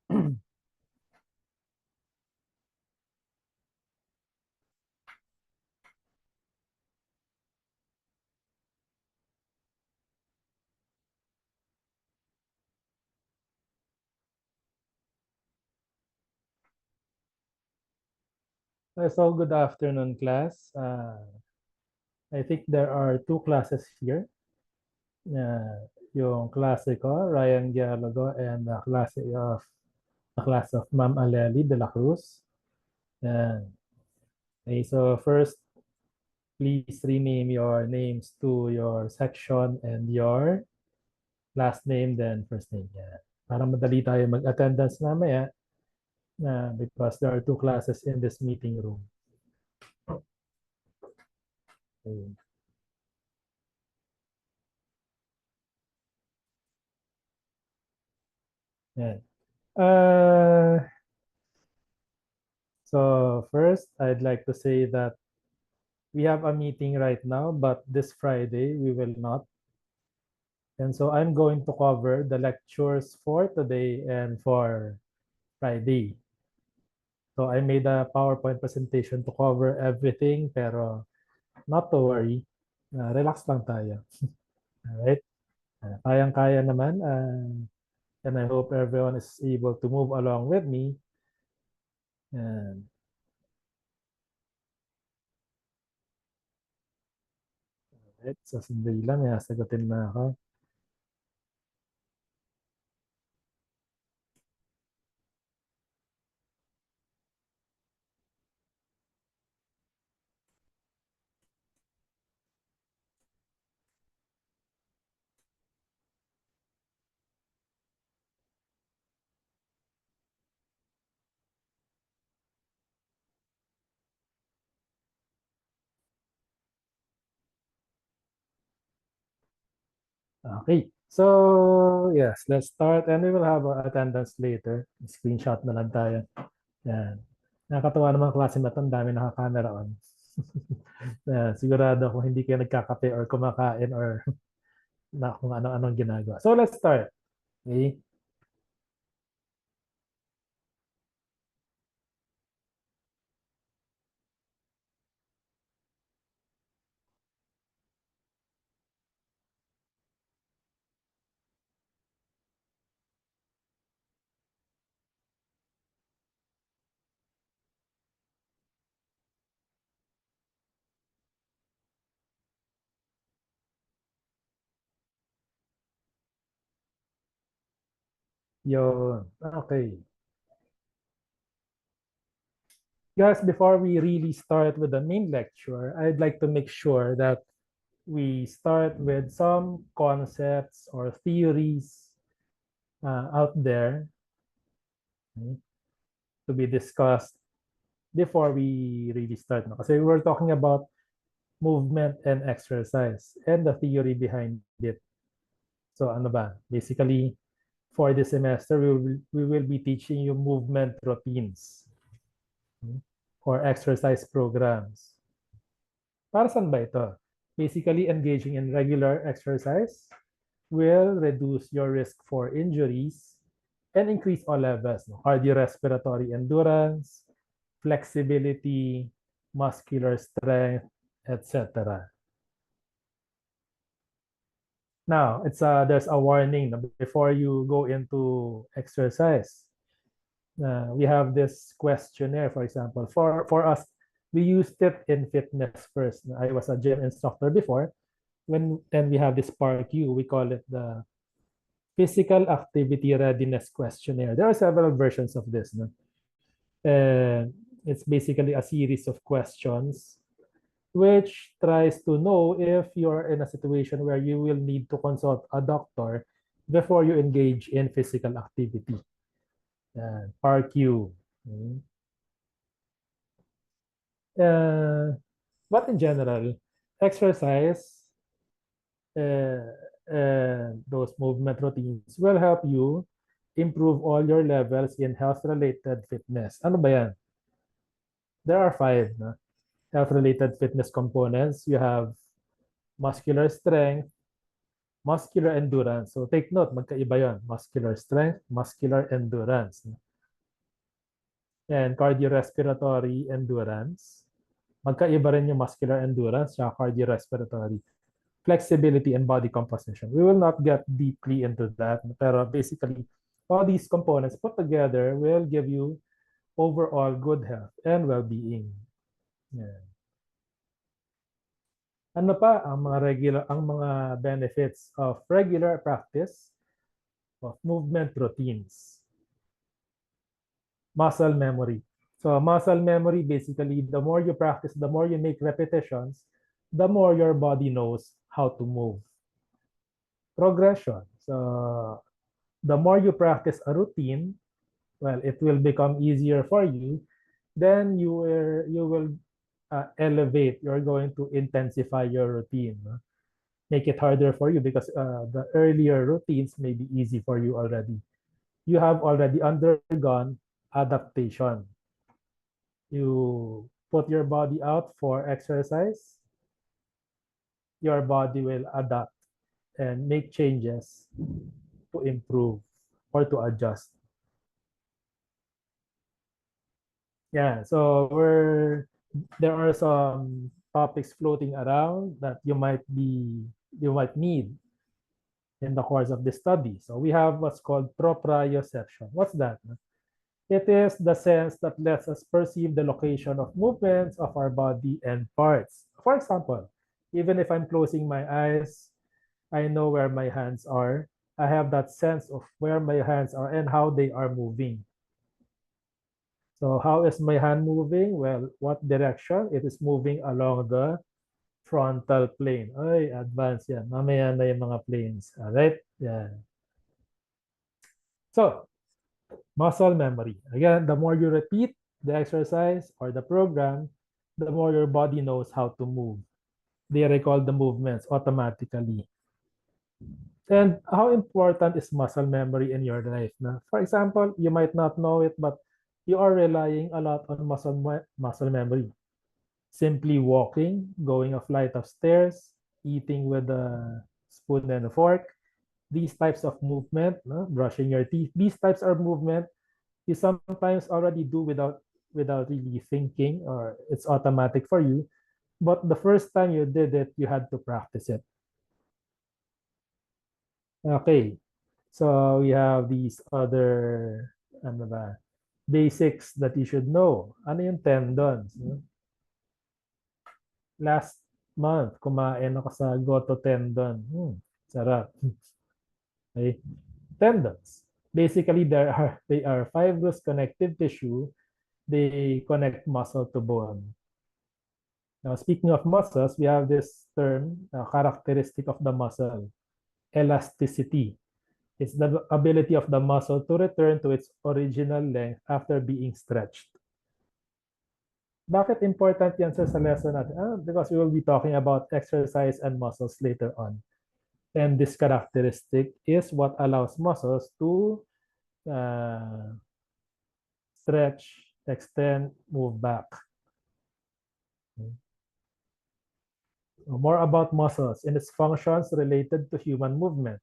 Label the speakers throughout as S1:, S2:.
S1: So good afternoon, class. I think there are two classes here. Yung klase ko, Ryan Dialogo, and the class of Ma'am Aleli de la Cruz. Yan. Okay, so first, please rename your names to your section and your last name, then first name. Yan. Para madali tayo mag-attendance mamaya because there are two classes in this meeting room. Okay. Yan. So first, I'd like to say that we have a meeting right now, but this Friday we will not. And so I'm going to cover the lectures for today and for Friday. So I made a PowerPoint presentation to cover everything, pero not to worry. Relax lang tayo. Alright? Kayang-kaya naman. And I hope everyone is able to move along with me. And so sandali lang, sagutin na ako. Okay. So, yes, let's start and we will have attendance later. Screenshot na lang tayo. Yan. Nakakatawa naman klase na ito. Ang dami naka-camera on. Sigurado kung hindi kayo nagkakape or kumakain or na kung ano-anong ginagawa. So, let's start. Okay? Yun. Okay. Guys, before we really start with the main lecture, I'd like to make sure that we start with some concepts or theories out there, okay, to be discussed before we really start. No? Kasi we're talking about movement and exercise and the theory behind it. So ano ba? Basically, for this semester, we will be teaching you movement routines, or exercise programs. Para saan ba ito? Basically, engaging in regular exercise will reduce your risk for injuries and increase all levels, no? Cardiorespiratory endurance, flexibility, muscular strength, etc. Now, there's a warning before you go into exercise. We have this questionnaire, for example. For us, we used it in fitness first. I was a gym instructor before. Then we have this PARQ, we call it the Physical Activity Readiness Questionnaire. There are several versions of this. No? It's basically a series of questions which tries to know if you're in a situation where you will need to consult a doctor before you engage in physical activity. PARQ. But in general, exercise, those movement routines will help you improve all your levels in health-related fitness. Ano ba yan? There are 5 na health-related fitness components. You have muscular strength, muscular endurance. So take note, magkaiba yon. Muscular strength, muscular endurance. And cardiorespiratory endurance. Magkaiba rin yung muscular endurance at cardiorespiratory. Flexibility and body composition. We will not get deeply into that, pero basically, all these components put together will give you overall good health and well-being. Yeah. Ano pa ang mga benefits of regular practice of movement routines? Muscle memory. So muscle memory, basically, the more you practice, the more you make repetitions, the more your body knows how to move. Progression. So the more you practice a routine, well, it will become easier for you. Then you will elevate. You're going to intensify your routine. Make it harder for you because the earlier routines may be easy for you already. You have already undergone adaptation. You put your body out for exercise, your body will adapt and make changes to improve or to adjust. Yeah, so there are some topics floating around that you might need in the course of the study. So we have what's called proprioception. What's that? It is the sense that lets us perceive the location of movements of our body and parts. For example, even if I'm closing my eyes, I know where my hands are. I have that sense of where my hands are and how they are moving. So how is my hand moving? Well, what direction? It is moving along the frontal plane. Ay, advanced yan. Mamaya na yung mga planes. Alright? Yeah. So, muscle memory. Again, the more you repeat the exercise or the program, the more your body knows how to move. They recall the movements automatically. And how important is muscle memory in your life? Na? For example, you might not know it, but you are relying a lot on muscle memory. Simply walking, going a flight of stairs, eating with a spoon and a fork, these types of movement, no? Brushing your teeth, these types of movement, you sometimes already do without really thinking, or it's automatic for you. But the first time you did it, you had to practice it. Okay, so we have these other ano ba, basics that you should know. Ano yung tendons? No? Last month, kumain ako sa goto tendon. Sarap. Okay. Tendons. Basically, they are fibrous connective tissue. They connect muscle to bone. Now, speaking of muscles, we have this term, characteristic of the muscle, elasticity. It's the ability of the muscle to return to its original length after being stretched. Bakit important yan sa lesson natin? Because we will be talking about exercise and muscles later on. And this characteristic is what allows muscles to stretch, extend, move back. More about muscles and its functions related to human movement.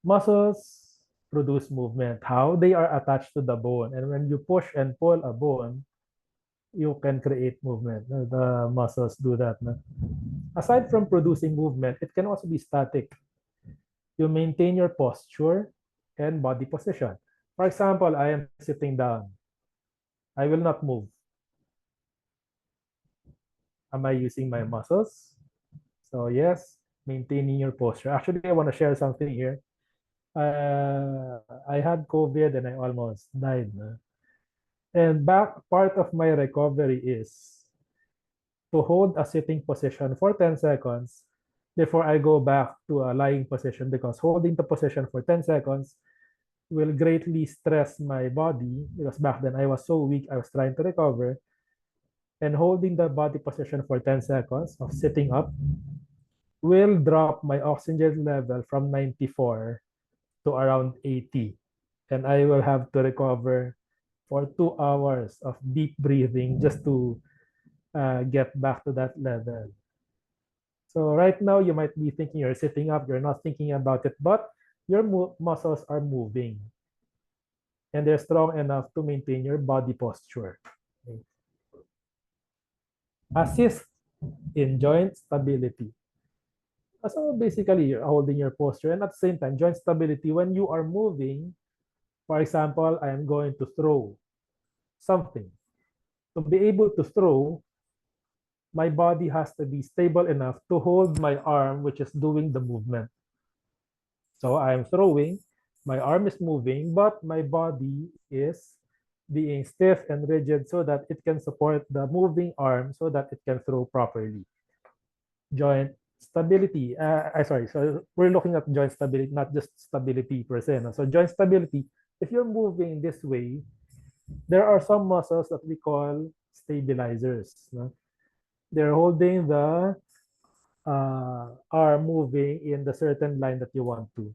S1: Muscles produce movement. How? They are attached to the bone. And when you push and pull a bone, you can create movement. The muscles do that. Aside from producing movement, it can also be static. You maintain your posture and body position. For example, I am sitting down. I will not move. Am I using my muscles? So yes, maintaining your posture. Actually, I want to share something here. I had COVID and I almost died. And part of my recovery is to hold a sitting position for 10 seconds before I go back to a lying position, because holding the position for 10 seconds will greatly stress my body, because back then I was so weak, I was trying to recover. And holding the body position for 10 seconds of sitting up will drop my oxygen level from 94 to around 80. And I will have to recover for 2 hours of deep breathing just to get back to that level. So right now, you might be thinking you're sitting up, you're not thinking about it, but your muscles are moving and they're strong enough to maintain your body posture. Okay. Assist in joint stability. So basically, you're holding your posture and at the same time, joint stability when you are moving. For example, I am going to throw something. To be able to throw, my body has to be stable enough to hold my arm, which is doing the movement. So I'm throwing, my arm is moving, but my body is being stiff and rigid so that it can support the moving arm so that it can throw properly. Joint stability. Sorry, so we're looking at joint stability, not just stability per se. No? So joint stability, if you're moving this way, there are some muscles that we call stabilizers. No? They're holding the arm moving in the certain line that you want to.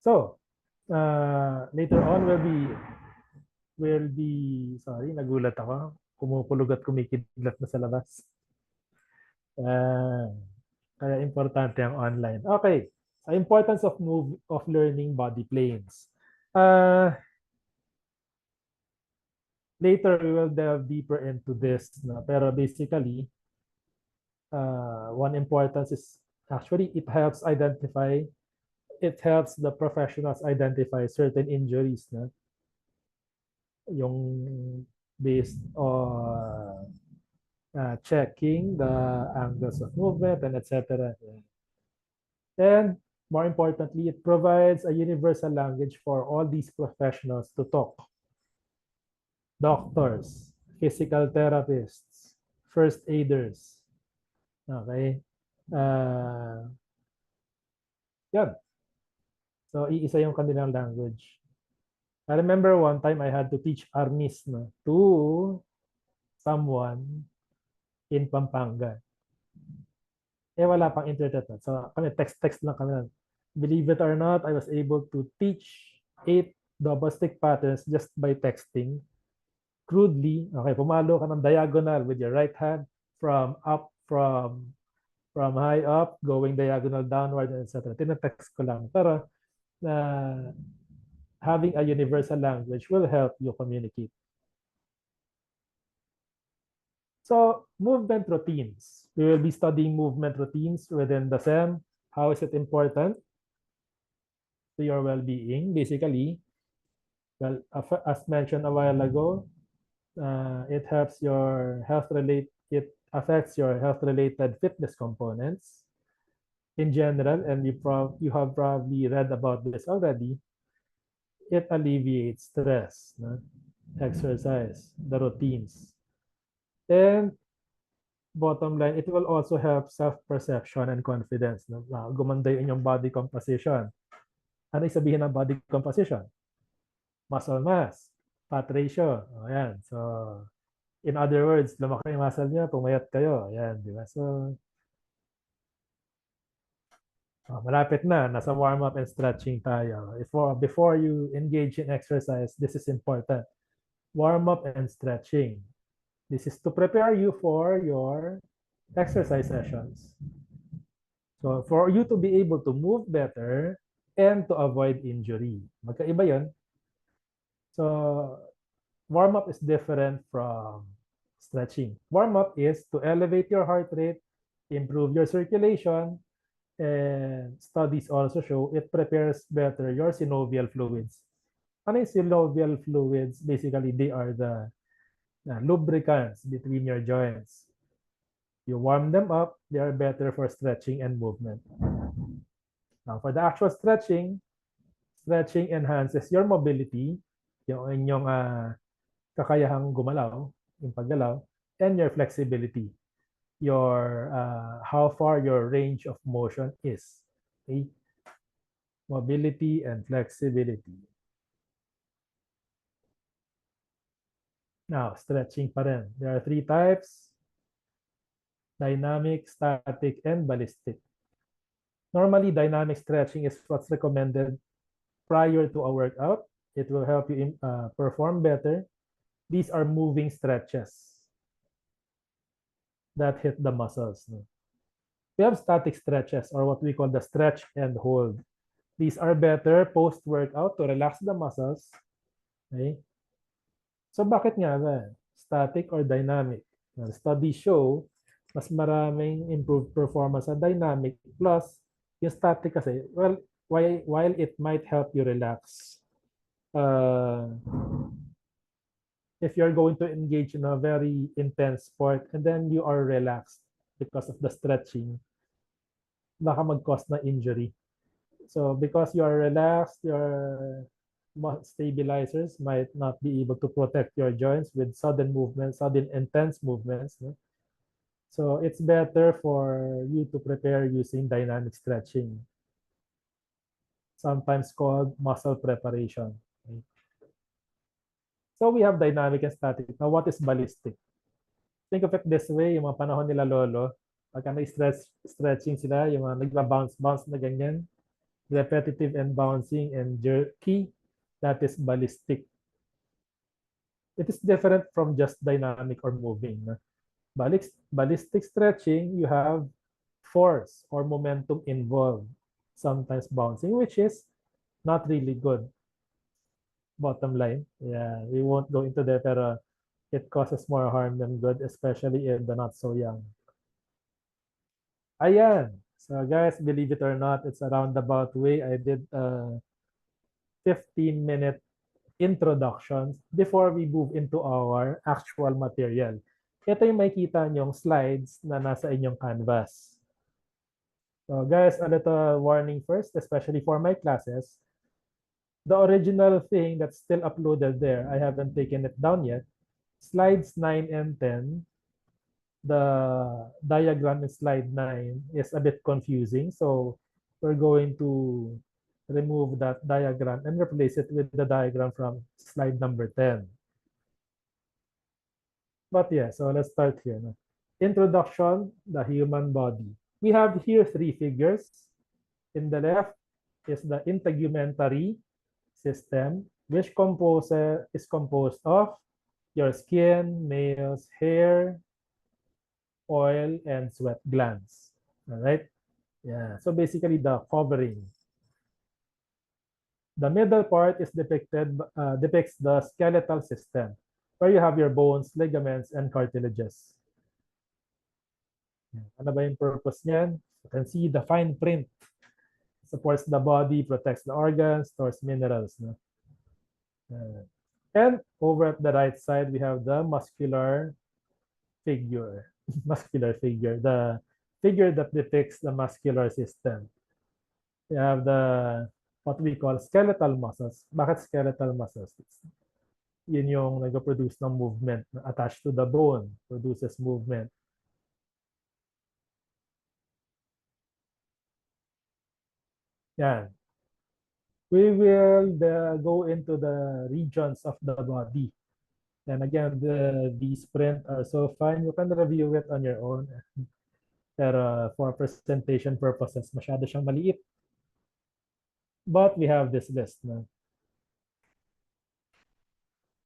S1: So, later on sorry, nagulat ako. Kumupulog at kumikidlat na sa labas. Uh, Kaya importante ang online. Okay. So, importance of learning body planes. Later we will delve deeper into this. No? Pero basically, one importance is actually it helps the professionals identify certain injuries. No? Yung based on checking the angles of movement and etc. And more importantly, it provides a universal language for all these professionals to talk. Doctors, physical therapists, first aiders. Okay? Yan. So, iisa yung kanilang language. I remember one time I had to teach Arnis to someone in Pampanga. Wala pang internet. So, kami text lang kami. Believe it or not, I was able to teach 8 double stick patterns just by texting. Crudely, okay, pumalo ka ng diagonal with your right hand from high up, going diagonal downward, etc. Tinetext ko lang. Pero, having a universal language will help you communicate. So, movement routines. We will be studying movement routines within the SEM. How is it important to your well-being? Basically, well, as mentioned a while ago, it affects your health-related fitness components in general, and you have probably read about this already. It alleviates stress, no? Exercise, the routines. And bottom line, it will also help self-perception and confidence. No? Gumanda yung inyong body composition. Ano yung sabihin ng body composition? Muscle mass, fat ratio. Ayan. So, in other words, lumaki yung muscle niya, pumayat kayo. Ayan, di ba? So, malapit na. Nasa warm-up and stretching tayo. Before you engage in exercise, this is important. Warm-up and stretching. This is to prepare you for your exercise sessions. So, for you to be able to move better and to avoid injury. Magkaiba yun. So, warm-up is different from stretching. Warm-up is to elevate your heart rate, improve your circulation, and studies also show it prepares better your synovial fluids. Ano yung synovial fluids? Basically, they are the lubricants between your joints. You warm them up, they are better for stretching and movement. Now, for the actual stretching enhances your mobility, yung inyong kakayahang gumalaw, yung paggalaw, and your flexibility, your how far your range of motion is. Okay? Mobility and flexibility. Now, stretching pa rin. There are 3 types: dynamic, static, and ballistic. Normally, dynamic stretching is what's recommended prior to a workout. It will help you perform better. These are moving stretches. that hit the muscles. No? We have static stretches or what we call the stretch and hold. These are better post-workout to relax the muscles. Okay? So bakit nga ba? Static or dynamic? Now, studies show mas maraming improved performance sa dynamic plus yung static kasi, well, while it might help you relax, uh, if you're going to engage in a very intense sport and then you are relaxed because of the stretching, baka mag-cause na injury. So because you are relaxed, your stabilizers might not be able to protect your joints with sudden movements, sudden intense movements. No? So it's better for you to prepare using dynamic stretching, sometimes called muscle preparation. Okay? So we have dynamic and static. Now what is ballistic? Think of it this way, yung mga panahon nila lolo, pagka stretching sila, yung mga nagba-bounce na ganyan, repetitive and bouncing and jerky, that is ballistic. It is different from just dynamic or moving. Ballistic stretching, you have force or momentum involved, sometimes bouncing, which is not really good. Bottom line, yeah, we won't go into that, pero it causes more harm than good, especially in the not so young. Ayan. So guys, believe it or not, it's a roundabout way. I did a 15-minute introductions before we move into our actual material. Ito yung makikita nyong slides na nasa inyong canvas. So guys, a little warning first, especially for my classes. The original thing that's still uploaded there, I haven't taken it down yet. Slides 9 and 10, the diagram in slide 9 is a bit confusing. So we're going to remove that diagram and replace it with the diagram from slide number 10. But yeah, so let's start here. Introduction, the human body. We have here three figures. In the left is the integumentary system, which is composed of your skin, nails, hair, oil, and sweat glands. All right? Yeah, so basically the covering. The middle part is depicts the skeletal system, where you have your bones, ligaments, and cartilages. Ano ba yung purpose niyan? You can see the fine print. Supports the body, protects the organs, stores minerals. No? And over at the right side, we have the muscular figure. Muscular figure. The figure that depicts the muscular system. We have the what we call skeletal muscles. Bakit skeletal muscles? Yun yung nag-produce ng movement attached to the bone, produces movement. Yan. We will go into the regions of the body. And again, these print are so fine. You can review it on your own. Pero for presentation purposes, masyado siyang maliit. But we have this list. No?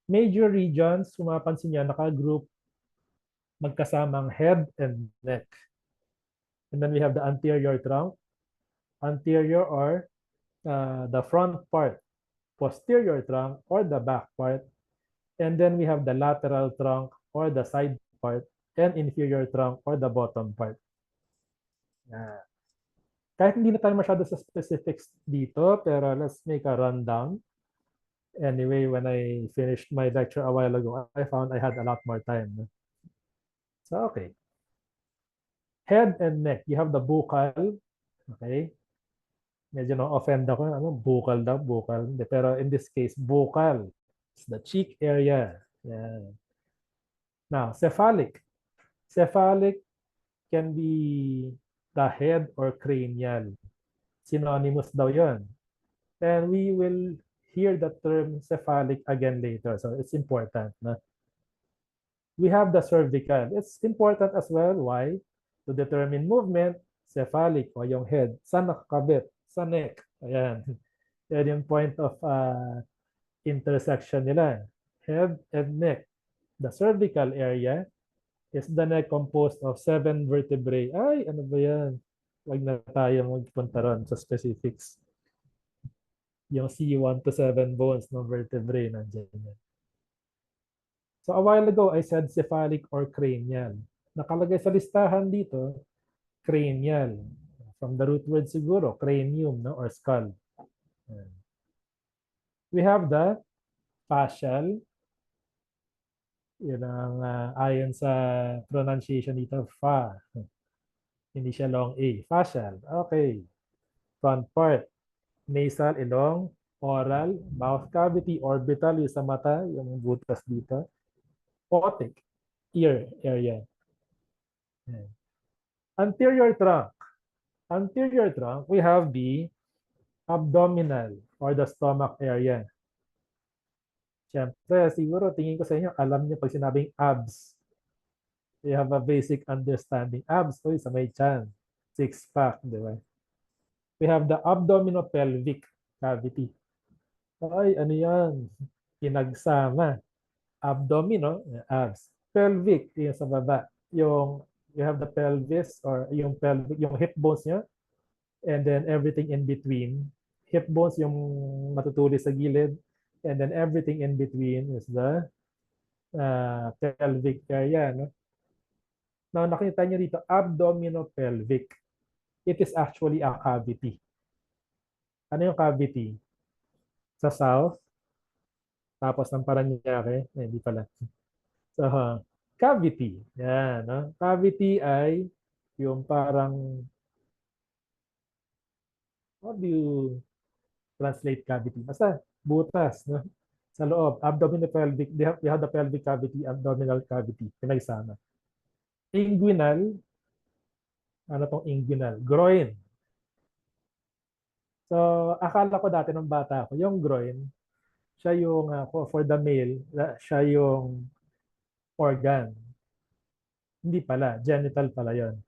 S1: Major regions, kung mapapansin niyo, naka-group magkasamang head and neck. And then we have the anterior trunk, anterior or the front part, posterior trunk or the back part. And then we have the lateral trunk or the side part, and inferior trunk or the bottom part. Yeah. Kahit hindi na tayo masyado sa specifics dito, pero let's make a rundown. Anyway, when I finished my lecture a while ago, I found I had a lot more time. So, okay. Head and neck. You have the buccal. Okay. Medyo na-offend ako. Ano, buccal daw, buccal. Pero in this case, buccal. It's the cheek area. Yeah. Now, cephalic. Cephalic can be the head or cranial. Synonymous daw yon. And we will hear the term cephalic again later. So it's important. No? We have the cervical. It's important as well. Why? To determine movement, cephalic o yung head. Saan nakakabit? Sa neck. Ayan. Yan yung point of intersection nila. Head and neck. The cervical area Is the neck composed of 7 vertebrae? Ay, ano ba yan? Huwag na tayo magpunta ron sa specifics. Yung C1 to 7 bones ng vertebrae, nandiyan yan. So a while ago, I said cephalic or cranial. Nakalagay sa listahan dito, cranial. From the root word siguro, cranium, no? Or skull. We have the fascial. Yun ang ayon sa pronunciation dito, fa. Hindi siya long A. Fascial. Okay. Front part. Nasal, ilong, oral, mouth cavity, orbital, yung sa mata, yung butas dito. Otic, ear area. Anterior trunk. Anterior trunk, we have the abdominal or the stomach area. Siyempre, siguro tingin ko sa inyo, alam niyo pag sinabing abs. You have a basic understanding. Abs, oy, sa may chan. Six pack, di ba? We have the abdominopelvic cavity. Ay, ano yan? Pinagsama. Abdomino, abs. Pelvic, yung sa baba. Yung, you have the pelvis or yung pelvic, yung hip bones niya. And then everything in between. Hip bones yung matutulis sa gilid. And then everything in between is the pelvic area. No? Now, nakita niyo dito, abdominopelvic. It is actually a cavity. Ano yung cavity? Sa south, tapos ng Paranaque, hindi pala. So, cavity. Yan, no? Cavity ay yung parang, how do you translate cavity? Basta, butas, no? Sa loob, abdominopelvic, we have the pelvic cavity, abdominal cavity, pinagsama. Inguinal, ano tong inguinal? Groin. So, akala ko dati nung bata ako, yung groin, siya yung, for the male, siya yung organ. Hindi pala, genital pala yon.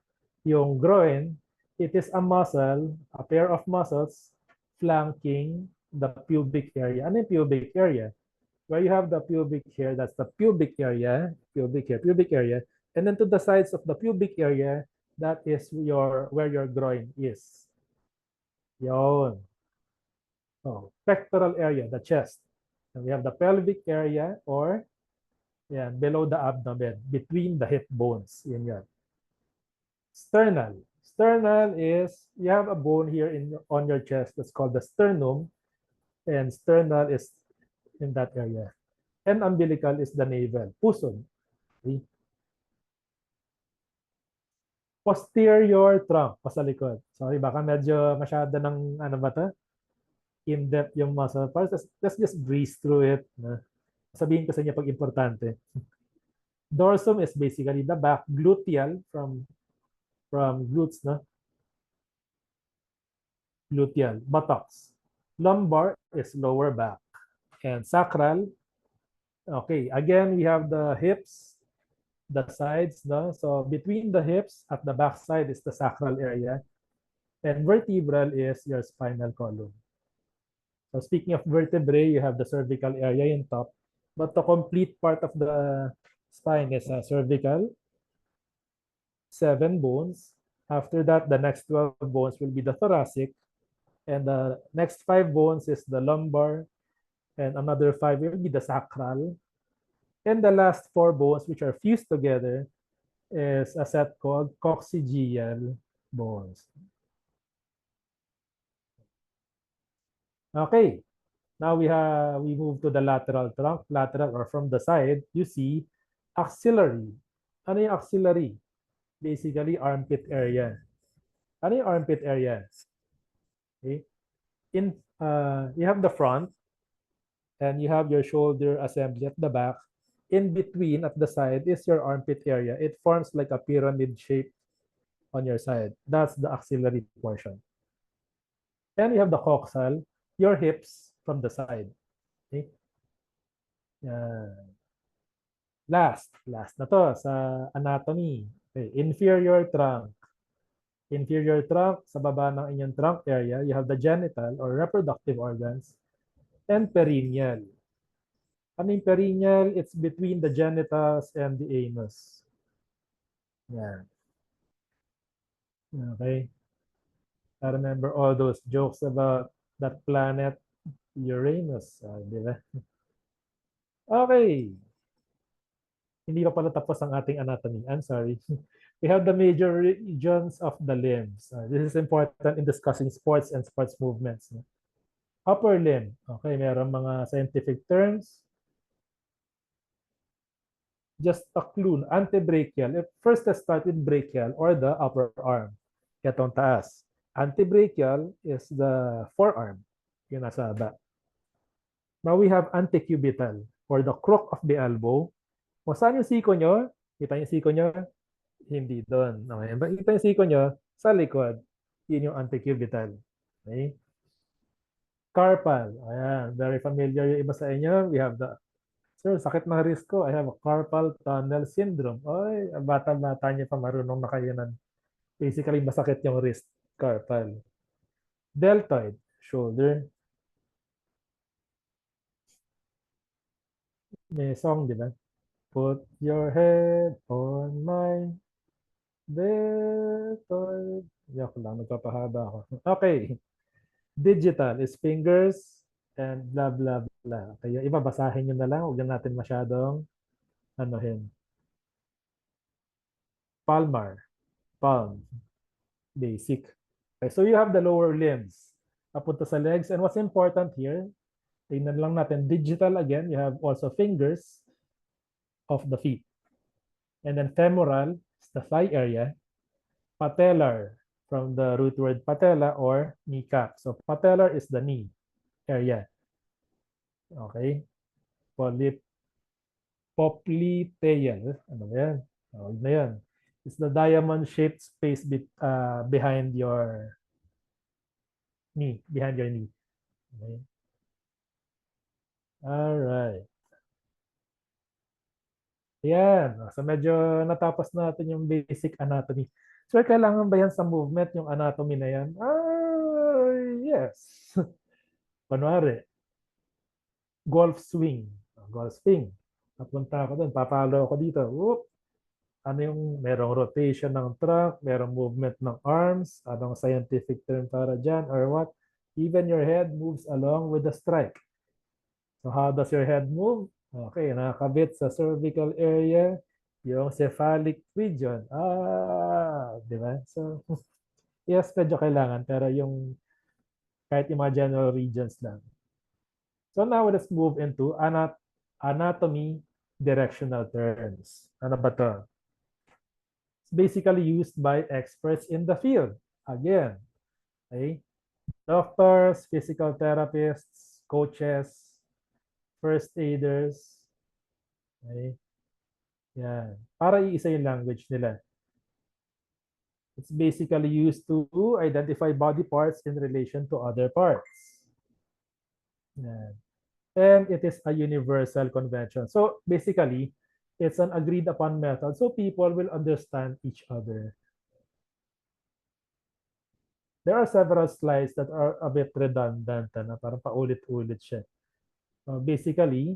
S1: Yung groin, it is a muscle, a pair of muscles flanking the pubic area. Ano yung pubic area? Where you have the pubic hair, that's the pubic area, pubic hair, pubic area. And then to the sides of the pubic area, that is where your groin is. Yon. Oh, pectoral area, the chest. And we have the pelvic area or yan, below the abdomen, between the hip bones. Yan yan. Sternal. Sternal is, you have a bone here on your chest that's called the sternum. And sternal is in that area. And umbilical is the navel. Puson. Okay. Posterior trunk, pasalikod. Sorry, baka medyo masyado ng ano ba to? In-depth yung muscle parts. Let's just breeze through it. Sabihin ko sa inyo pag importante. Dorsum is basically the back. Gluteal from glutes, no? Gluteal, buttocks. Lumbar is lower back. And sacral, okay, again, we have the hips, the sides, no? So between the hips at the back side is the sacral area. And vertebral is your spinal column. So speaking of vertebrae, you have the cervical area in top. But the complete part of the spine is cervical, 7 bones. After that, the next 12 bones will be the thoracic. And the next 5 bones is the lumbar. And another 5 will be the sacral. And the last 4 bones, which are fused together, is a set called coccygeal bones. Okay, now we move to the lateral trunk, lateral or from the side, you see axillary. Ano yung axillary? Basically, armpit area. Ano yung armpit area? Okay. You have the front, and you have your shoulder assembly at the back. In between, at the side, is your armpit area. It forms like a pyramid shape on your side. That's the axillary portion. And you have the coxal, your hips from the side. Okay? Last na to sa anatomy. Okay. Inferior trunk. Inferior trunk, sa baba ng inyong trunk area, you have the genital or reproductive organs and perineal. Ano yung perineal? It's between the genitals and the anus. Yan. Okay. I remember all those jokes about that planet Uranus. Di ba? Okay. Hindi pa pala tapos ang ating anatomy. I'm sorry. We have the major regions of the limbs. This is important in discussing sports and sports movements. Upper limb. Okay, meron mga scientific terms. Just a clue. Antebrachial. First, let's start with brachial or the upper arm. Itong taas. Antebrachial is the forearm. Yung nasa baba. Now we have antecubital or the crook of the elbow. O saan yung siko nyo? Kita yung siko nyo? Hindi doon. Okay. Kita yung siko nyo sa likod. Yun yung antecubital. Okay. Carpal. Ayan. Very familiar yung iba sa inyo. We have the, sir, sakit ng wrist ko. I have a carpal tunnel syndrome. Oy, bata-bata niyo pa marunong na kayo nun. Basically, masakit yung wrist. Carpal. Deltoid. Shoulder. May song, di ba? Put your head on mine. Deltoid. Yok lang, nagpapahaba ako. Okay. Digital is fingers and blah, blah, blah. Kaya iba, basahin nyo na lang. Huwag na natin masyadong anuhin. Palmar. Palm. Basic. Okay, so you have the lower limbs. Papunta sa legs. And what's important here, tingnan lang natin, digital again, you have also fingers of the feet. And then femoral is the thigh area. Patellar, from the root word patella or kneecap. So patellar is the knee area. Okay. Popliteal. Ano ba yan? Huwag na yan. It's the diamond-shaped space behind your knee. Behind your knee. Okay. Alright. Yan. So medyo natapos natin yung basic anatomy. So kailangan ba yan sa movement, yung anatomy na yan? Yes. Kunwari, golf swing. Golf swing. Papunta ako doon. Papalo ako dito. Whoop. Ano yung merong rotation ng trunk, merong movement ng arms, anong scientific term para dyan, or what? Even your head moves along with the strike. So how does your head move? Okay, nakakabit sa cervical area, yung cephalic region. Di ba? So, yes, medyo kailangan, pero yung kahit yung mga general regions lang. So now let's move into anatomy directional terms. Ano ba to? It's basically used by experts in the field. Again, okay? Doctors, physical therapists, coaches, first aiders. Okay? Yan. Para iisa yung language nila. It's basically used to identify body parts in relation to other parts. Yan. And it is a universal convention. So basically, it's an agreed upon method so people will understand each other. There are several slides that are a bit redundant, na parang paulit-ulit siya. Basically,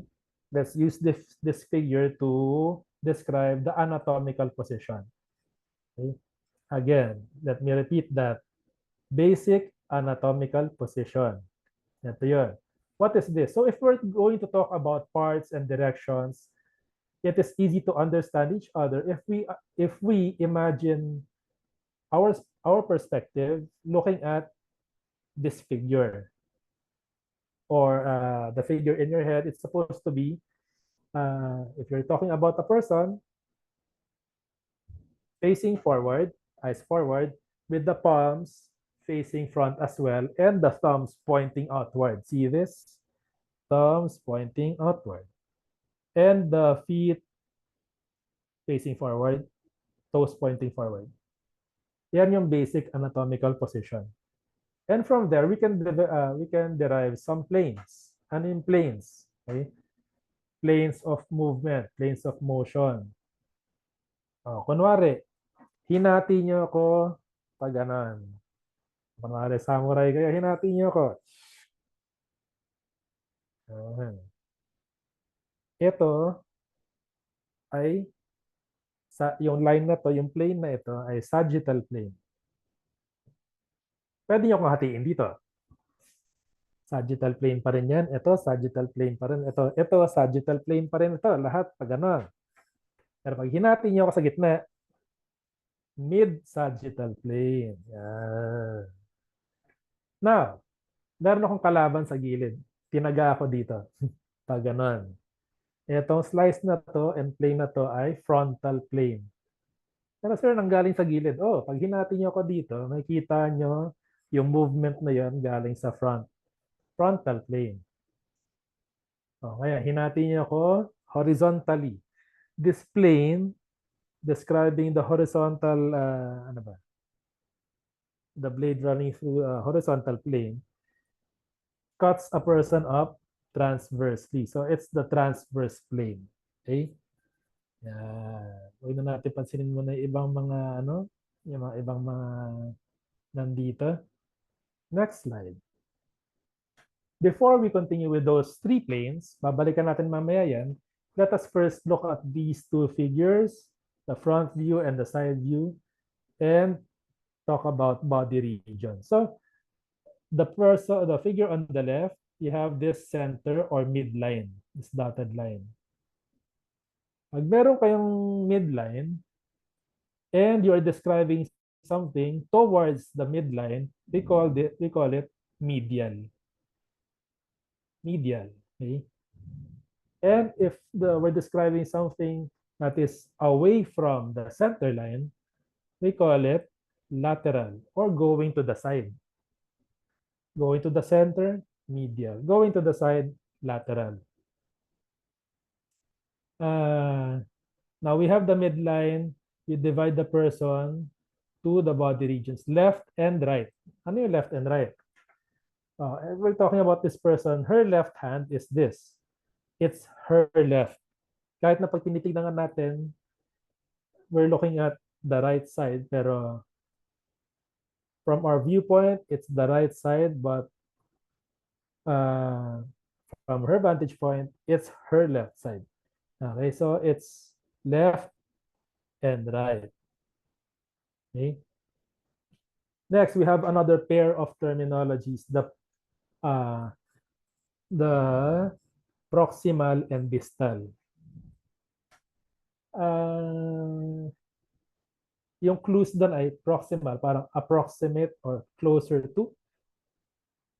S1: let's use this figure to describe the anatomical position. Okay? Again, let me repeat that. Basic anatomical position. Ito yun. What is this? So if we're going to talk about parts and directions, it is easy to understand each other if we imagine our perspective looking at this figure or the figure in your head. It's supposed to be, if you're talking about a person, facing forward, eyes forward, with the palms facing front as well, and the thumbs pointing outward. See this? Thumbs pointing outward. And the feet facing forward, toes pointing forward. Yan yung basic anatomical position. And from there, we can derive some planes. Ano yung planes? Okay? Planes of movement, planes of motion. Kunwari, hinati nyo ako pag ganon. Kunwari, samurai kayo, hinati nyo ako. Ito ay yung line na to, yung plane na ito ay sagittal plane. Pwede nyo kong hatiin dito. Sagittal plane pa rin yan. Ito, sagittal plane pa rin. Ito, sagittal plane pa rin. Ito, lahat pag ganon. Pero pag hinati nyo ako sa gitna, mid-sagittal plane. Yan. Now, meron akong kalaban sa gilid. Tinaga ako dito. Pag ganon. Itong slice na to and plane na to ay frontal plane. Pero sir, nanggaling sa gilid. Oh, pag hinati nyo ako dito, makikita nyo yung movement na yon galing sa frontal plane. Oh, ngayon, hinati niyo ako horizontally. This plane describing the horizontal, ano ba? The blade running through a horizontal plane cuts a person up transversely. So it's the transverse plane. Okay? Yan. Huwag na natin pansinin muna yung ibang mga ano, yung mga ibang mga nandito. Next slide. Before we continue with those three planes, babalikan natin mamaya yan. Let us first look at these two figures, the front view and the side view, and talk about body region. So the figure on the left, you have this center or midline, this dotted line. Pag meron kayong midline and you are describing something towards the midline, we call it medial. Medial. Okay? And if we're describing something that is away from the center line, we call it lateral or going to the side. Going to the center, medial. Going to the side, lateral. Now we have the midline. You divide the person to the body regions, left and right. Ano yung left and right? We're talking about this person. Her left hand is this. It's her left. Kahit na pag tinitignan natin, we're looking at the right side, pero from our viewpoint, it's the right side, but from her vantage point, it's her left side. Okay, so it's left and right. Okay. Next, we have another pair of terminologies, the proximal and distal. Yung clues doon ay proximal, parang approximate or closer to,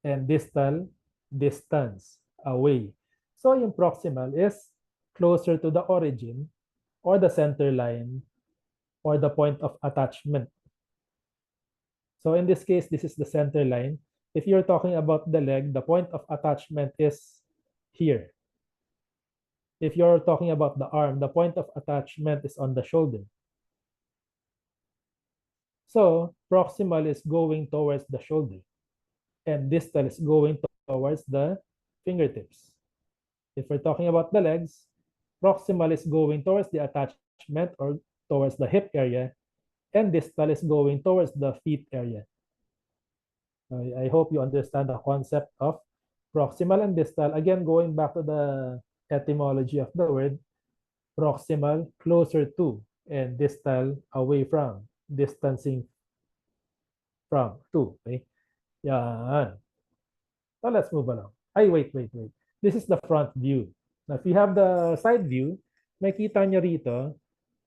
S1: and distal, distance, away. So yung proximal is closer to the origin or the center line or the point of attachment. So in this case, this is the center line. If you're talking about the leg, the point of attachment is here. If you're talking about the arm, the point of attachment is on the shoulder. So proximal is going towards the shoulder, and distal is going towards the fingertips. If we're talking about the legs, proximal is going towards the attachment or towards the hip area, and distal is going towards the feet area. I hope you understand the concept of proximal and distal. Again, going back to the etymology of the word, proximal, closer to, and distal, away from, distancing from, to. Okay? Yan. So let's move along. Wait. This is the front view. Now, if you have the side view, makita nyo rito,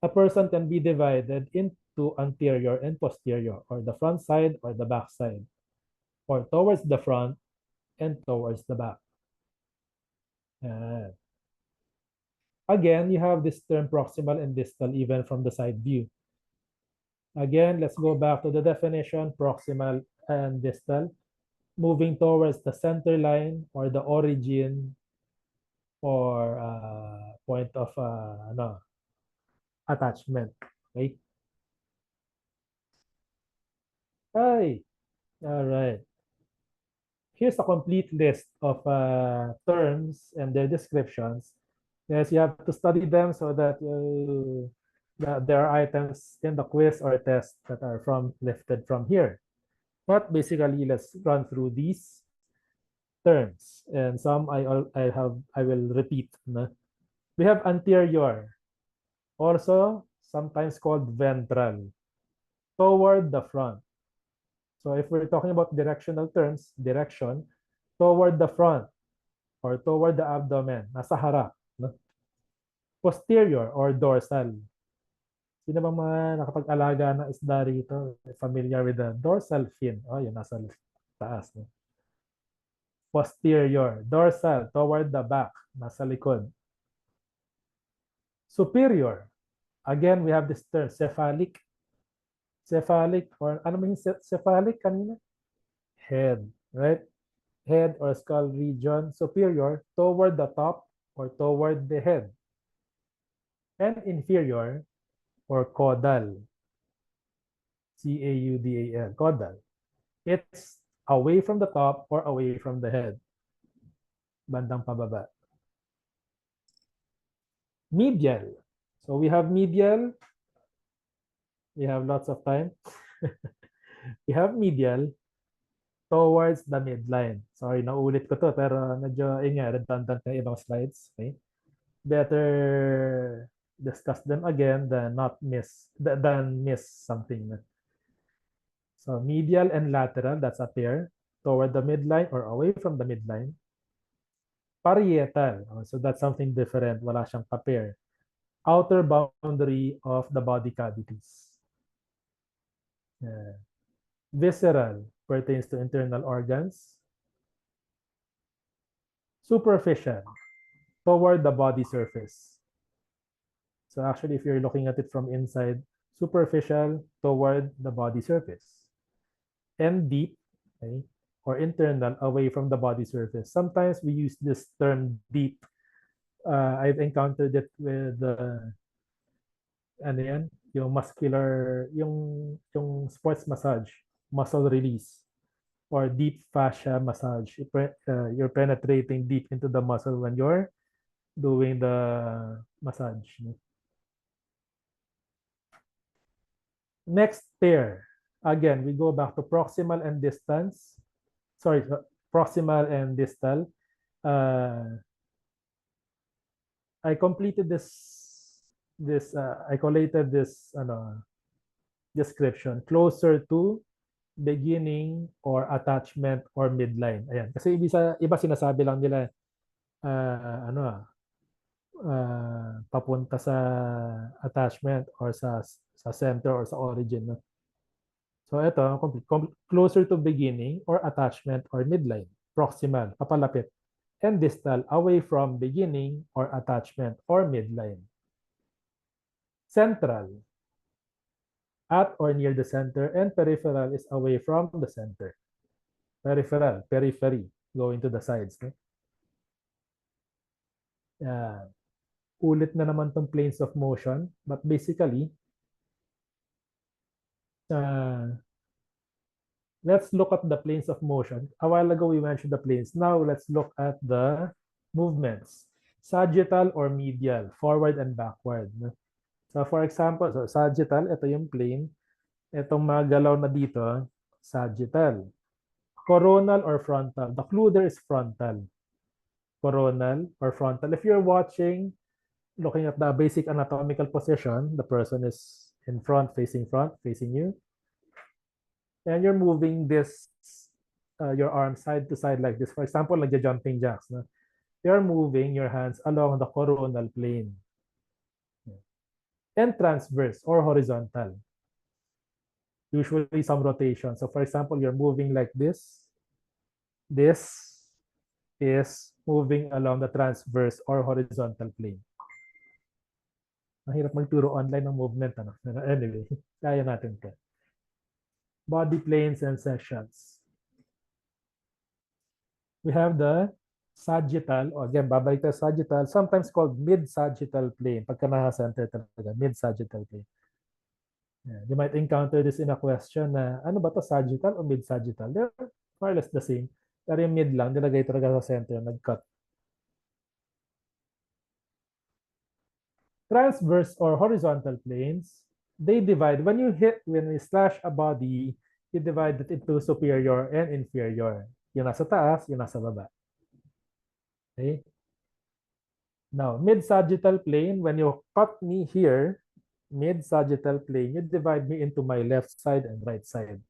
S1: a person can be divided into anterior and posterior, or the front side or the back side, or towards the front and towards the back. Yan. Again, you have this term proximal and distal even from the side view. Again, let's go back to the definition, proximal and distal, moving towards the center line or the origin or point of attachment. Okay? All right. Here's a complete list of terms and their descriptions. Yes, you have to study them so that there are items in the quiz or test that are lifted from here. But basically, let's run through these terms, and some I will repeat. No? We have anterior, also sometimes called ventral, toward the front. So if we're talking about directional terms, direction, toward the front or toward the abdomen, nasa harap. No? Posterior or dorsal. Sino ba mga nakapag-alaga ng isda rito? Familiar with the dorsal fin? Oh, yun, nasa taas. No? Posterior, dorsal, toward the back, nasa likod. Superior, again, we have this term, cephalic. Cephalic, or ano man yung cephalic kanina? Head, right? Head or skull region, superior, toward the top or toward the head. And inferior, or caudal. C-A-U-D-A-L, caudal. It's away from the top or away from the head. Bandang pababa. Medial. So we have medial. We have lots of time. We have medial towards the midline. Sorry, naulit ko to, pero medyo redundant na ibang slides. Okay? Better discuss them again than miss something. So medial and lateral, that's a pair, toward the midline or away from the midline. Parietal, so that's something different. Wala siyang pa-pair. Outer boundary of the body cavities. Visceral pertains to internal organs. Superficial, toward the body surface. So actually, if you're looking at it from inside, superficial toward the body surface. And deep, okay, or internal, away from the body surface. Sometimes we use this term deep. I've encountered it with ano yan, yung muscular, yung sports massage, muscle release, or deep fascia massage. You're penetrating deep into the muscle when you're doing the massage. Next pair. Again, we go back to proximal and distance. Sorry, proximal and distal. I completed I collated this description closer to beginning or attachment or midline. Ayan. Kasi iba sinasabi lang nila papunta sa attachment or sa center or sa origin. No? So ito, closer to beginning or attachment or midline. Proximal, papalapit. And distal, away from beginning or attachment or midline. Central, at or near the center, and peripheral is away from the center. Peripheral, periphery, going to the sides. No? Ulit na naman tong planes of motion, but basically, let's look at the planes of motion. A while ago, we mentioned the planes. Now, let's look at the movements. Sagittal or medial, forward and backward. So, for example, so sagittal, ito yung plane. Itong mga galaw na dito, sagittal. Coronal or frontal. The clue there is frontal. Coronal or frontal. If you're watching, looking at the basic anatomical position, the person is in front, facing you. And you're moving this, your arm side to side like this. For example, like the jumping jacks. No? You're moving your hands along the coronal plane. And transverse or horizontal. Usually some rotation. So for example, you're moving like this. This is moving along the transverse or horizontal plane. Mahirap magturo online ng movement. Ano? Anyway, kaya natin ito. Body planes and sections. We have the sagittal, or again, babalik tayo sagittal, sometimes called mid-sagittal plane. Pagka naka-center talaga, mid-sagittal plane. Yeah, you might encounter this in a question na, ano ba to, sagittal o mid-sagittal? They're more or less the same. Pero yung mid lang, nilagay talaga sa center, nag-cut. Transverse or horizontal planes, they divide. When we slash a body, you divide it into superior and inferior. Yung nasa taas, yung nasa baba. Okay? Now, mid-sagittal plane, when you cut me here, mid-sagittal plane, you divide me into my left side and right side.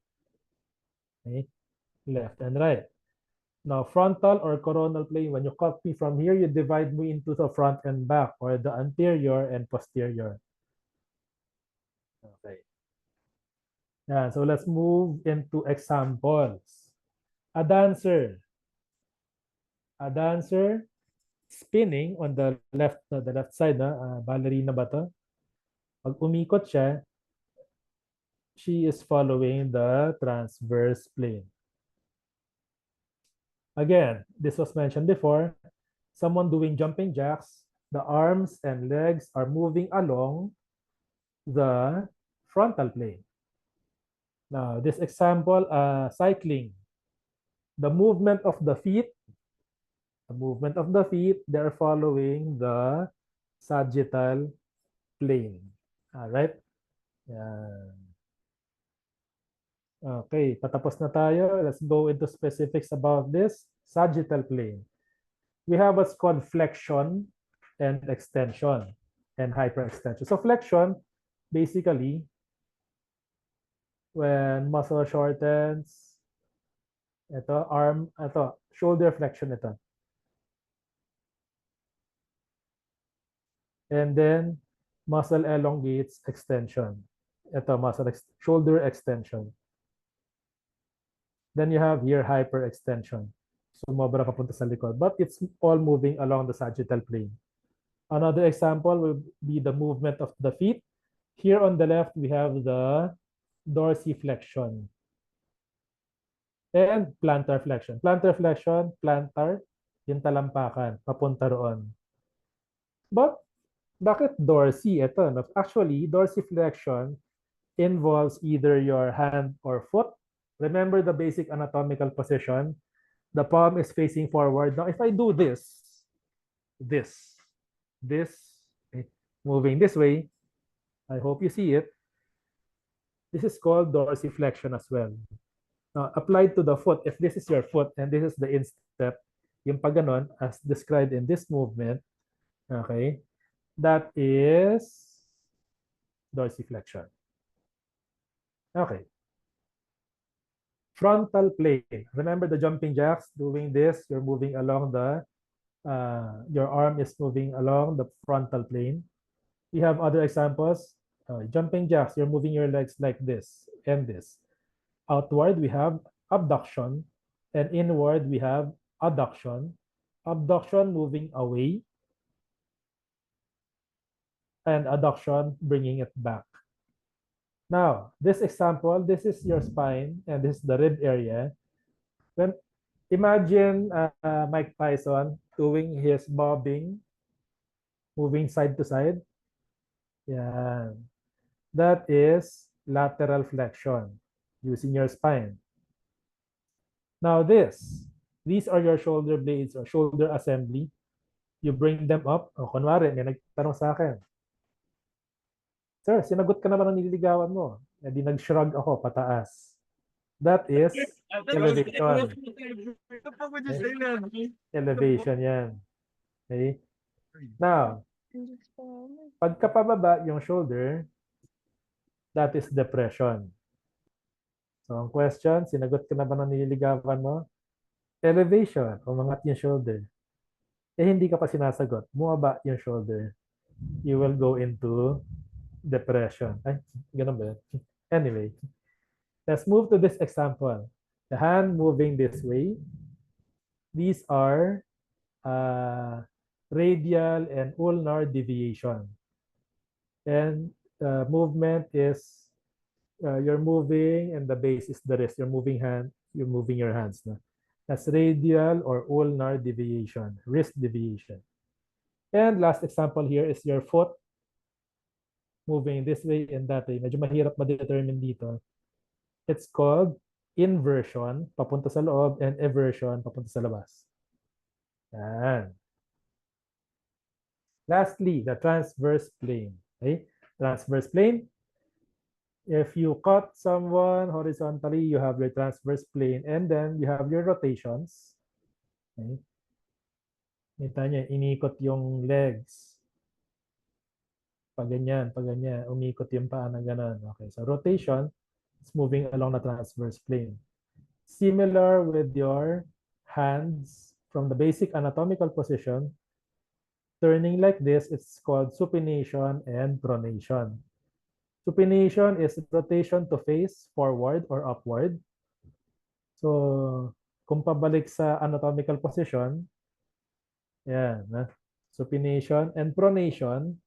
S1: Okay, left and right. Now, frontal or coronal plane, when you cut me from here, you divide me into the front and back, or the anterior and posterior. Okay. Yeah, so let's move into examples. A dancer. A dancer spinning on the left side, ballerina ba to? Pag umikot siya, she is following the transverse plane. Again, this was mentioned before. Someone doing jumping jacks, the arms and legs are moving along the frontal plane. Now, this example, cycling. The movement of the feet, they're following the sagittal plane. All right? Yan. Okay, patapos na tayo. Let's go into specifics about this sagittal plane. We have what's called flexion and extension and hyperextension. So flexion, basically, when muscle shortens, shoulder flexion ito. And then muscle elongates, extension. Ito, shoulder extension. Then you have here hyperextension. Sumobra papunta sa likod. But it's all moving along the sagittal plane. Another example will be the movement of the feet. Here on the left, we have the dorsiflexion and plantar flexion. Plantar flexion, yung talampakan, papunta roon. But bakit dorsi? Ito, no? Actually, dorsiflexion involves either your hand or foot. Remember the basic anatomical position. The palm is facing forward. Now, if I do this, okay, moving this way, I hope you see it. This is called dorsiflexion as well. Now, applied to the foot, if this is your foot and this is the instep, yung pag ganon, as described in this movement, okay, that is dorsiflexion. Okay. Frontal plane. Remember the jumping jacks? Doing this, you're moving along your arm is moving along the frontal plane. We have other examples. Jumping jacks, you're moving your legs like this and this. Outward, we have abduction, and inward, we have adduction. Abduction moving away, and adduction bringing it back. Now, this example, this is your spine, and this is the rib area. Then imagine Mike Tyson doing his bobbing, moving side to side. Yeah, that is lateral flexion using your spine. Now these are your shoulder blades or shoulder assembly. You bring them up. O, kunwari, may nagtanong sa akin, Sir, sinagot ka naman ng nililigawan mo. E di nag-shrug ako pataas. That is elevation. Okay? Elevation yan. Okay? Now, pagkapababa yung shoulder, that is depression. So, ang question, sinagot ka na ba ng nililigawan mo? Elevation, umangat yung shoulder. Eh, hindi ka pa sinasagot. Bumaba yung shoulder. You will go into depression. Ay, ganun ba yun? Anyway, let's move to this example. The hand moving this way. These are radial and ulnar deviation. And movement is you're moving and the base is the wrist. You're moving your hands. No? That's radial or ulnar deviation, wrist deviation. And last example here is your foot moving this way and that way. Medyo mahirap ma-determine dito. It's called inversion, papunta sa loob, and eversion, papunta sa labas. Yan. Lastly, the transverse plane. Okay? Transverse plane. If you cut someone horizontally, you have your transverse plane, and then you have your rotations. Okay? Kita niyo, inikot yung legs. Pag ganyan, umikot yung paa ng ganun. Okay, so rotation is moving along the transverse plane. Similar with your hands from the basic anatomical position, turning like this, it's called supination and pronation. Supination is rotation to face forward or upward. So, kung pabalik sa anatomical position, yan, supination and pronation,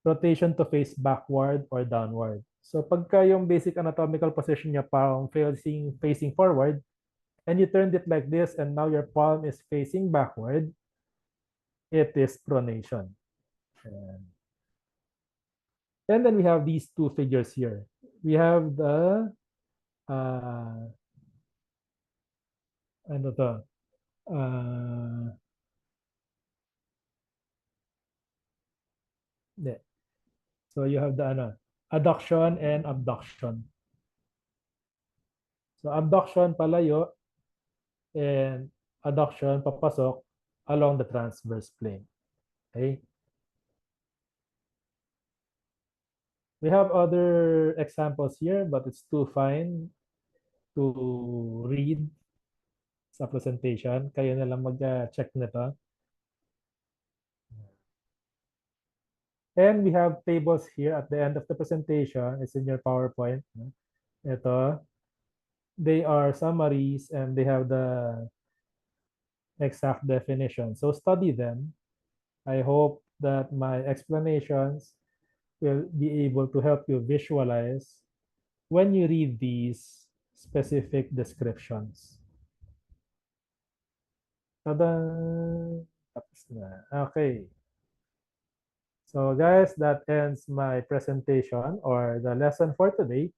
S1: rotation to face backward or downward. So, pagka yung basic anatomical position niya parang facing forward, and you turned it like this, and now your palm is facing backward, it is pronation. Ayan. And then we have these two figures here. We have the ano to? Hindi. So you have the adduction and abduction. So abduction palayo and adduction papasok along the transverse plane. Okay? We have other examples here, but it's too fine to read sa presentation. Kayo na lang mag-check nito. And we have tables here at the end of the presentation. It's in your PowerPoint. Ito. They are summaries and they have the exact definition. So study them. I hope that my explanations will be able to help you visualize when you read these specific descriptions. Tada! Tapos na. Okay. So guys, that ends my presentation or the lesson for today.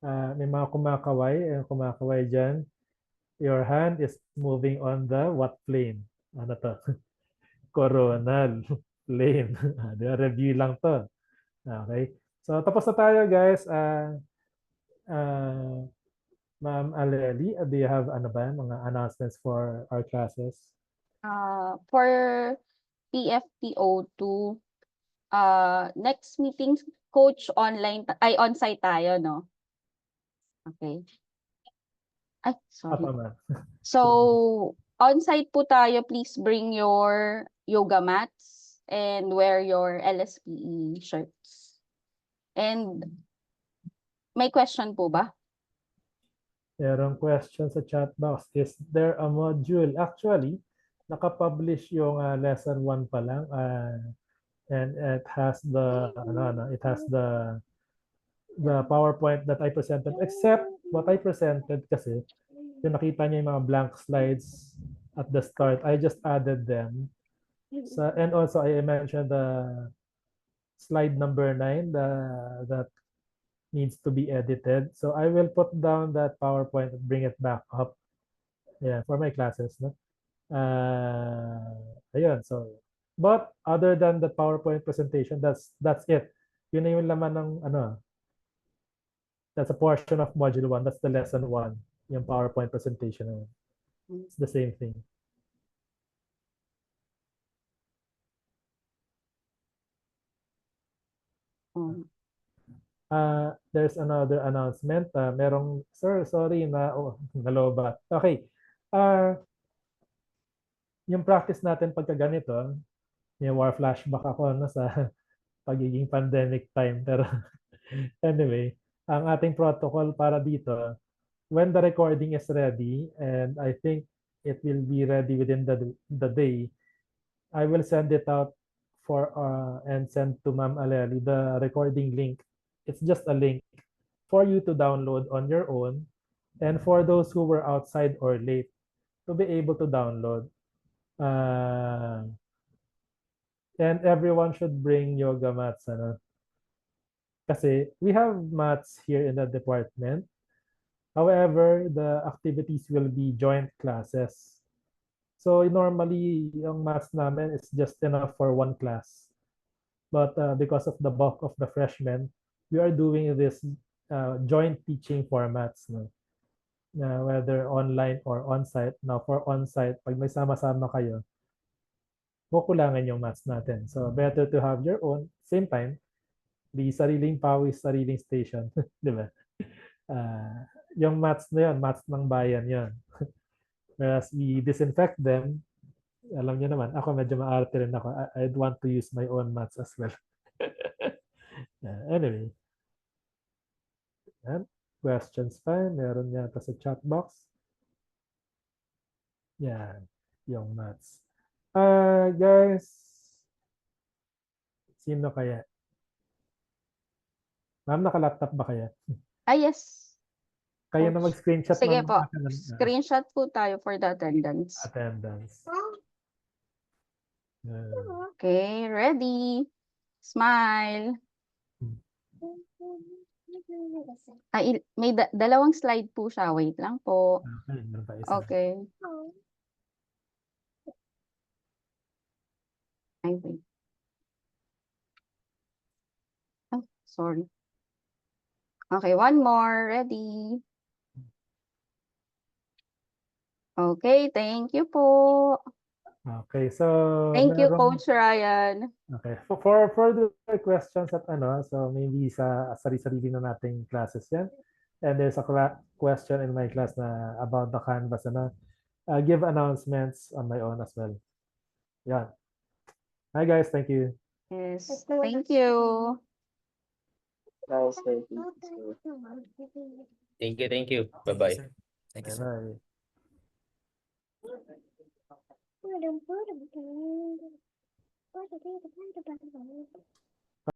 S1: May mga kumakaway dyan. Your hand is moving on the what plane? Ano to? Coronal plane. Review lang to. Okay. So tapos na tayo guys. Ma'am Aleli, do you have mga announcements for our classes?
S2: For PFPO2, next meeting, coach on-site tayo, no? Okay. Ay, sorry. So, on-site po tayo, please bring your yoga mats and wear your LSPE shirts. And may question po ba?
S1: Merong question sa chat box. Is there a module? Actually, nakapublish yung lesson 1 pa lang. And it has the PowerPoint that I presented, except what I presented kasi yung nakita niyo yung mga blank slides at the start, I just added them. And also I mentioned the slide number 9 that needs to be edited. So I will put down that PowerPoint and bring it back up. Yeah, for my classes, no? Ayun, so but other than the PowerPoint presentation, that's it. Yun na yung laman ng that's a portion of module 1. That's the lesson 1. Yung PowerPoint presentation. It's the same thing. There's another announcement. Merong, sir, sorry na, nalobat. Okay. Yung practice natin pagka ganito, may war flashback ako sa pagiging pandemic time. Pero anyway, ang ating protocol para dito, when the recording is ready, and I think it will be ready within the day, I will send it out and send to Ma'am Aleli the recording link. It's just a link for you to download on your own, and for those who were outside or late to be able to download. And everyone should bring yoga mats. Kasi we have mats here in the department. However, the activities will be joint classes. So normally, yung mats namin is just enough for one class. But because of the bulk of the freshmen, we are doing this joint teaching formats. No? Whether online or on-site. Now, for on-site, pag may sama-sama kayo, kukulangan yung mats natin. So, better to have your own. Same time, Di sariling pawis, sariling station. Di ba? Yung mats na yun, mats ng bayan yun. Whereas we disinfect them, alam niyo naman, ako medyo maarte rin ako. I'd want to use my own mats as well. Anyway. Yan. Questions pa, meron yata sa chat box. Yan, yung mats. Guys, sino kaya? Ma'am, naka-laptop ba kaya?
S2: Yes.
S1: Kaya na
S2: Coach.
S1: mag-screenshot
S2: Sige
S1: ng
S2: po. Screenshot po tayo for the attendance.
S1: attendance.
S2: Okay, ready. Smile. Ay, may dalawang slide po siya. Wait lang po.
S1: Okay, meron pa isa.
S2: Okay. Ay, wait. Oh, sorry. Okay, one more. Ready. Okay, thank you po.
S1: Okay, so
S2: Thank you,
S1: merong,
S2: Coach Ryan.
S1: okay, for further questions at ano, so maybe sa sarili-sarili na nating classes yan. And there's a question in my class na about the Canvas, ano, give announcements on my own as well. Yan. Hi guys, thank you.
S2: Yes, thank you.
S3: Thank you. Bye-bye.
S4: Thank you, sir.
S1: Bye.